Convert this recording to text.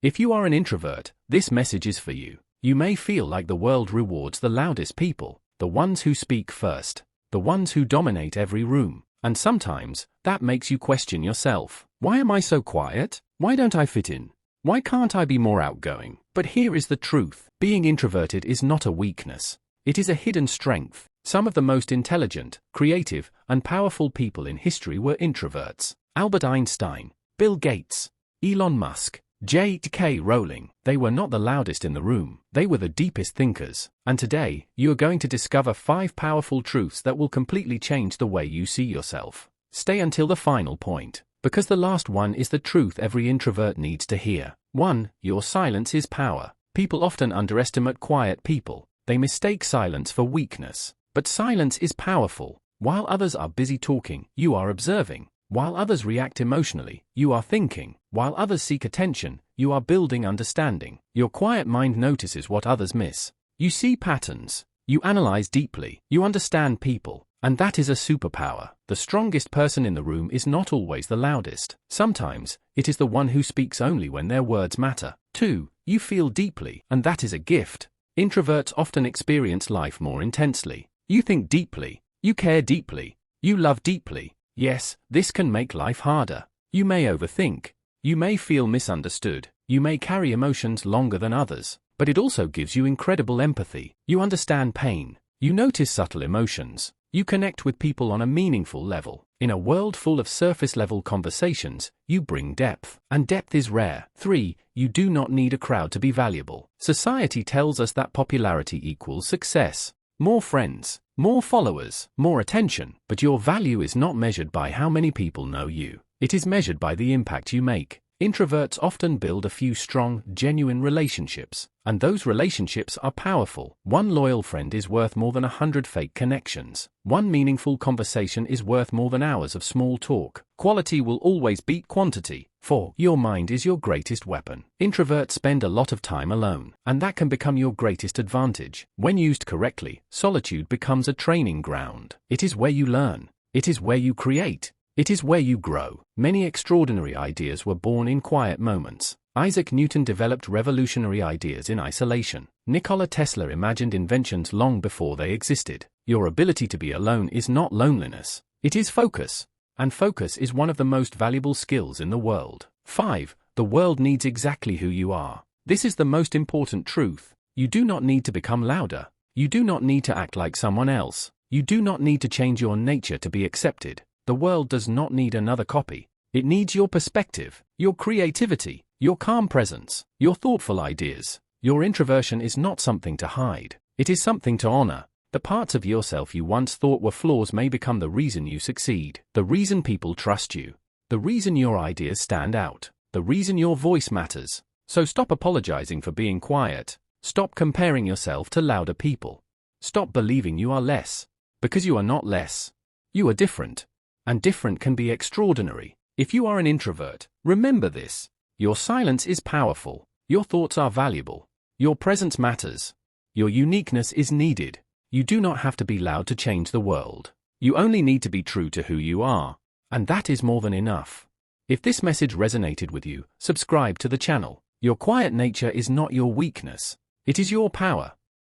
If you are an introvert, this message is for you. You may feel like the world rewards the loudest people, the ones who speak first, the ones who dominate every room, and sometimes, that makes you question yourself. Why am I so quiet? Why don't I fit in? Why can't I be more outgoing? But here is the truth. Being introverted is not a weakness. It is a hidden strength. Some of the most intelligent, creative, and powerful people in history were introverts. Albert Einstein, Bill Gates, Elon Musk, J.K. Rowling. They were not the loudest in the room. They were the deepest thinkers. And today, you are going to discover 5 powerful truths that will completely change the way you see yourself. Stay until the final point, because the last one is the truth every introvert needs to hear. 1. Your silence is power. People often underestimate quiet people. They mistake silence for weakness. But silence is powerful. While others are busy talking, you are observing. While others react emotionally, you are thinking. While others seek attention, you are building understanding. Your quiet mind notices what others miss. You see patterns. You analyze deeply. You understand people. And that is a superpower. The strongest person in the room is not always the loudest. Sometimes, it is the one who speaks only when their words matter. 2. You feel deeply, and that is a gift. Introverts often experience life more intensely. You think deeply. You care deeply. You love deeply. Yes, this can make life harder. You may overthink. You may feel misunderstood. You may carry emotions longer than others. But it also gives you incredible empathy. You understand pain. You notice subtle emotions. You connect with people on a meaningful level. In a world full of surface-level conversations, you bring depth. And depth is rare. 3. You do not need a crowd to be valuable. Society tells us that popularity equals success. More friends, more followers, more attention. But your value is not measured by how many people know you. It is measured by the impact you make. Introverts often build a few strong, genuine relationships. And those relationships are powerful. 1 loyal friend is worth more than 100 fake connections. 1 meaningful conversation is worth more than hours of small talk. Quality will always beat quantity. 4. Your mind is your greatest weapon. Introverts spend a lot of time alone, and that can become your greatest advantage. When used correctly, solitude becomes a training ground. It is where you learn. It is where you create. It is where you grow. Many extraordinary ideas were born in quiet moments. Isaac Newton developed revolutionary ideas in isolation. Nikola Tesla imagined inventions long before they existed. Your ability to be alone is not loneliness. It is focus. And focus is one of the most valuable skills in the world. 5. The world needs exactly who you are. This is the most important truth. You do not need to become louder. You do not need to act like someone else. You do not need to change your nature to be accepted. The world does not need another copy. It needs your perspective, your creativity, your calm presence, your thoughtful ideas. Your introversion is not something to hide. It is something to honor. The parts of yourself you once thought were flaws may become the reason you succeed, the reason people trust you, the reason your ideas stand out, the reason your voice matters. So stop apologizing for being quiet. Stop comparing yourself to louder people. Stop believing you are less. Because you are not less. You are different. And different can be extraordinary. If you are an introvert, remember this. Your silence is powerful. Your thoughts are valuable. Your presence matters. Your uniqueness is needed. You do not have to be loud to change the world. You only need to be true to who you are. And that is more than enough. If this message resonated with you, subscribe to the channel. Your quiet nature is not your weakness. It is your power.